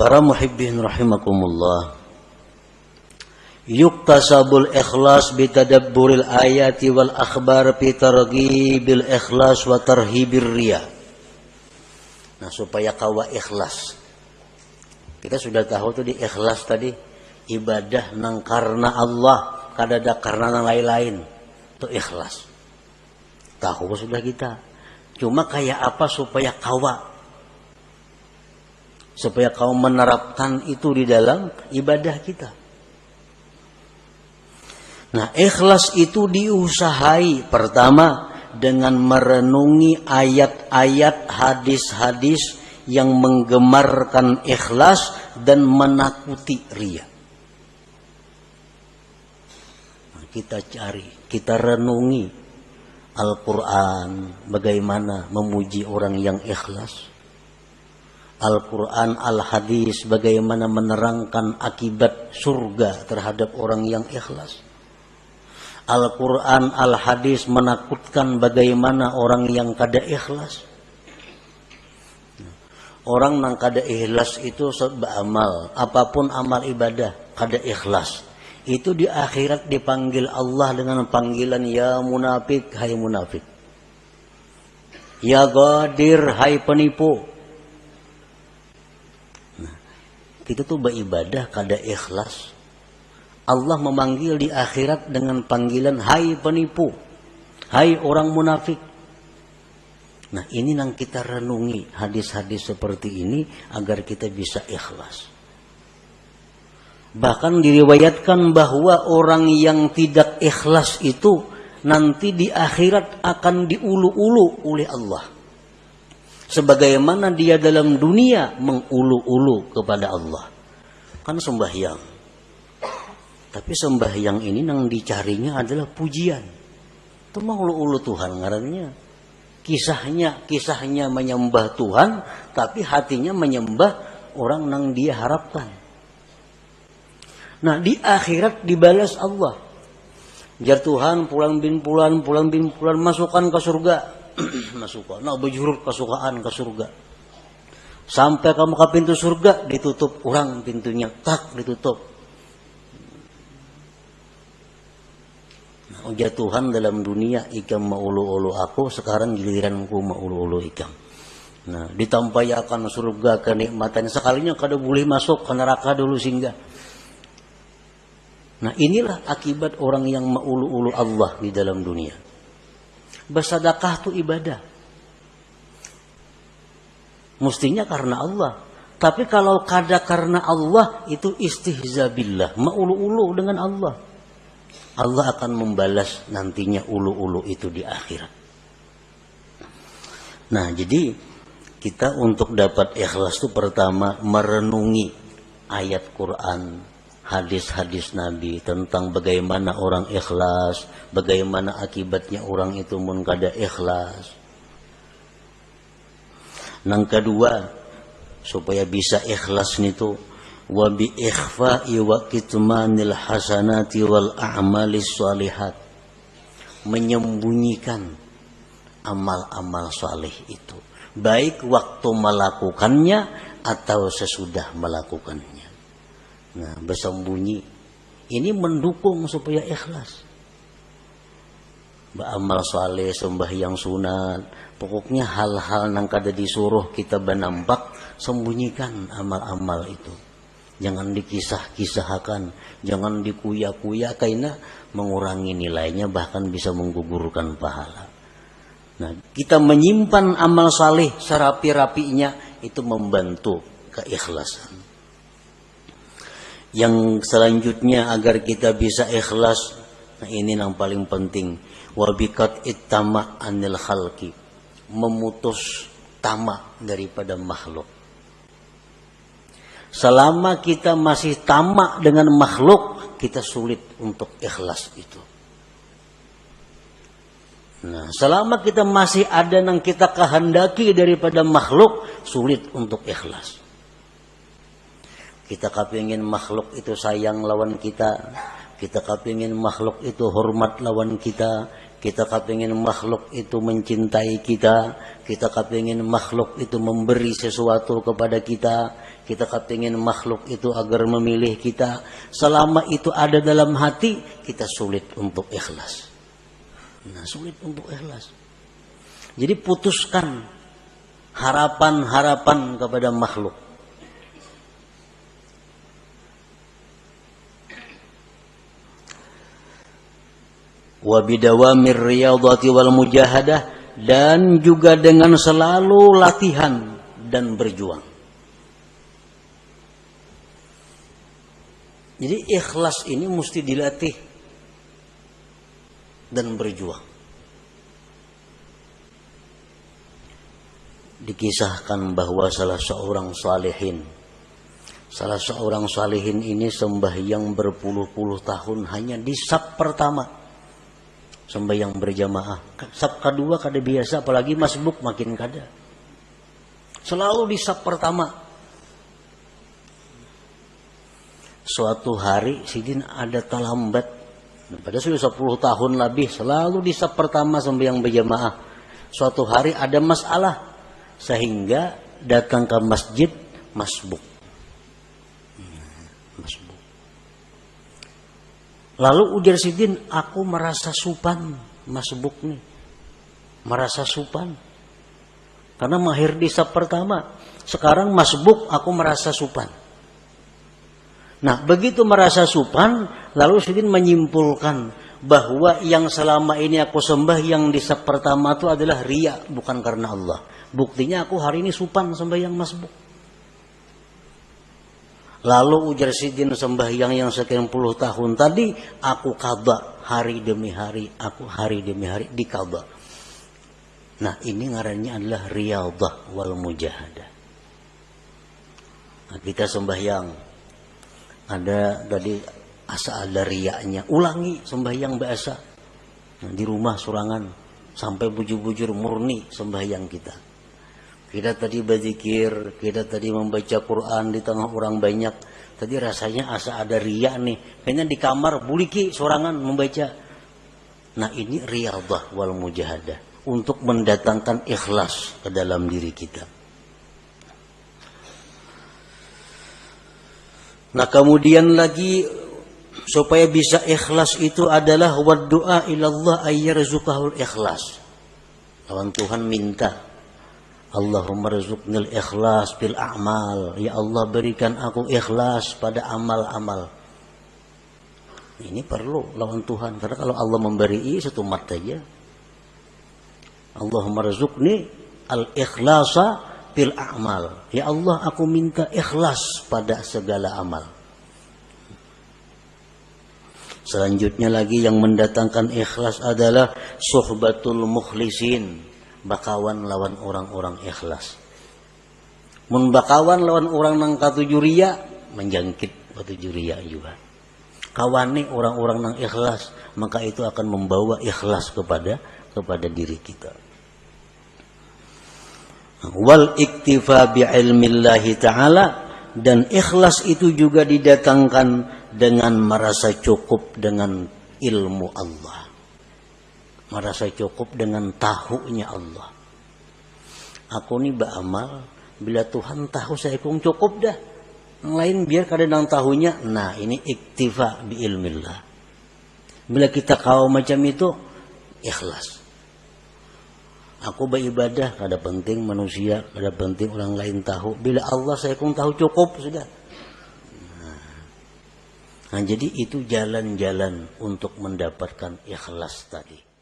Para muhibbin rahimakumullah, yuktasabul ikhlas bitadabburil ayati wal akhbar fi targhibil ikhlas wa tarhibir riya. Nah, supaya kawa ikhlas. Kita sudah tahu tuh di ikhlas tadi, ibadah nang karena Allah, kadada karena nang lain-lain. Itu ikhlas. Tahu sudah kita. Cuma kayak apa supaya kau menerapkan itu di dalam ibadah kita. Nah, ikhlas itu diusahai pertama dengan merenungi ayat-ayat, hadis-hadis yang menggemarkan ikhlas dan menakuti riya. Nah, kita cari, kita renungi Al-Quran, bagaimana memuji orang yang ikhlas. Al-Quran, Al-Hadis, bagaimana menerangkan akibat surga terhadap orang yang ikhlas. Al-Quran, Al-Hadis menakutkan bagaimana orang yang kada ikhlas. Orang yang kada ikhlas itu beramal, apapun amal ibadah, kada ikhlas. Itu di akhirat dipanggil Allah dengan panggilan ya munafik, hai munafik. Ya ghadir, hai penipu. Nah, kita tuh beribadah kada ikhlas. Allah memanggil di akhirat dengan panggilan hai penipu, hai orang munafik. Nah, ini yang kita renungi hadis-hadis seperti ini agar kita bisa ikhlas. Bahkan diriwayatkan bahwa orang yang tidak ikhlas itu nanti di akhirat akan diulu-ulu oleh Allah. Sebagaimana dia dalam dunia mengulu-ulu kepada Allah. Kan sembahyang. Tapi sembahyang ini yang dicarinya adalah pujian. Itu mengulu-ulu Tuhan ngarannya. Kisahnya menyembah Tuhan, tapi hatinya menyembah orang yang dia harapkan. Nah, di akhirat dibalas Allah. Jar Tuhan pulang bin pulan masukkan ke surga. Masukkan. Nah, bejurut kesukaan ke surga. Sampai kamu ke pintu surga, ditutup orang pintunya. Tak, ditutup. Nah, jar Tuhan dalam dunia ikam maulu-ulu aku, sekarang giliranku maulu-ulu ikam. Nah, ditampayakan surga kenikmatan. Sekalinya kada boleh masuk ke neraka dulu singgah. Nah, inilah akibat orang yang maulu-ulu Allah di dalam dunia. Bersedekah itu ibadah. Mestinya karena Allah. Tapi kalau kada karena Allah, itu istihza billah. Maulu-ulu dengan Allah. Allah akan membalas nantinya ulu-ulu itu di akhirat. Nah, jadi kita untuk dapat ikhlas itu pertama merenungi ayat Quran, hadis-hadis Nabi tentang bagaimana orang ikhlas, bagaimana akibatnya orang itu mun kada ikhlas. Yang kedua, supaya bisa ikhlas nitu wa bi ikhfa'i wa kitmanil hasanati wal a'malis shalihat. Menyembunyikan amal-amal saleh itu, baik waktu melakukannya atau sesudah melakukannya. Nah, bersembunyi ini mendukung supaya ikhlas. Beramal saleh, sembahyang sunat, pokoknya hal-hal yang kada disuruh kita benampak, sembunyikan amal-amal itu. Jangan dikisah-kisahkan, jangan dikuya-kuya karena mengurangi nilainya, bahkan bisa menggugurkan pahala. Nah, kita menyimpan amal saleh serapi-rapinya itu membantu keikhlasan. Yang selanjutnya agar kita bisa ikhlas, nah ini yang paling penting, wabikat ittama anil khalqi, memutus tamak daripada makhluk. Selama kita masih tamak dengan makhluk, kita sulit untuk ikhlas itu. Nah, selama kita masih ada yang kita kehendaki daripada makhluk, sulit untuk ikhlas. Kita kepingin makhluk itu sayang lawan kita kepingin makhluk itu hormat lawan kita kita kepingin makhluk itu mencintai kita kepingin makhluk itu memberi sesuatu kepada kita kepingin makhluk itu agar memilih kita. Selama itu ada dalam hati, kita sulit untuk ikhlas. Nah, sulit untuk ikhlas. Jadi putuskan harapan-harapan kepada makhluk. Wa bidawamir riyadhati wal mujahadah, dan juga dengan selalu latihan dan berjuang. Jadi ikhlas ini mesti dilatih dan berjuang. Dikisahkan bahwa salah seorang salihin ini sembahyang berpuluh-puluh tahun hanya di saf pertama. Sembahyang berjamaah. Saf kedua kada biasa, apalagi masbuk makin kada. Selalu di saf pertama. Suatu hari sidin ada talambat. Pada sudah 10 tahun lebih selalu di saf pertama sembahyang berjamaah. Suatu hari ada masalah sehingga datang ke masjid masbuk. Lalu ujar sidin, aku merasa supan masbuk nih. Merasa supan. Karena mahir di saf pertama. Sekarang masbuk aku merasa supan. Nah, begitu merasa supan, lalu sidin menyimpulkan bahwa yang selama ini aku sembah yang di saf pertama itu adalah riya, bukan karena Allah. Buktinya aku hari ini supan sembahyang masbuk. Lalu ujar sidin sembahyang yang sekian puluh tahun tadi, aku qadha hari demi hari, aku hari demi hari diqadha. Nah, ini ngarannya adalah riyadhah wal mujahadah. Nah, kita sembahyang, ada tadi asa ada riyanya, ulangi sembahyang biasa. Nah, di rumah surangan sampai bujur-bujur murni sembahyang kita. Kita tadi berzikir, kita tadi membaca Quran di tengah orang banyak. Tadi rasanya asa ada riya nih. Kayaknya di kamar buliki sorangan membaca. Nah, ini riyadhah wal mujahadah. Untuk mendatangkan ikhlas ke dalam diri kita. Nah, kemudian lagi supaya bisa ikhlas itu adalah waddu'a ilallah ayyarzuqahul ikhlas. Lawan Tuhan minta, Allahumma rizuknil ikhlas bil a'mal. Ya Allah, berikan aku ikhlas pada amal-amal. Ini perlu lawan Tuhan. Karena kalau Allah memberi satu mata saja. Allahumma rizukni al-ikhlasa bil a'mal. Ya Allah, aku minta ikhlas pada segala amal. Selanjutnya lagi yang mendatangkan ikhlas adalah suhbatul mukhlisin. Bakawan lawan orang-orang ikhlas. Mun bakawan lawan orang nang katuju riya, menjangkit katuju riya juga. Kawani orang-orang nang ikhlas, maka itu akan membawa ikhlas kepada diri kita. Wal iktifa bi ilmillahi ta'ala, dan ikhlas itu juga didatangkan dengan merasa cukup dengan ilmu Allah. Merasa cukup dengan tahunya Allah. Aku ni beramal, bila Tuhan tahu saya kung cukup dah. Yang lain biar kadang tahunya. Nah, ini iktifa bi ilmillah. Bila kita kau macam itu, ikhlas. Aku beribadah, kada penting manusia, kada penting orang lain tahu. Bila Allah saya kung tahu cukup sudah. Nah, jadi itu jalan-jalan untuk mendapatkan ikhlas tadi.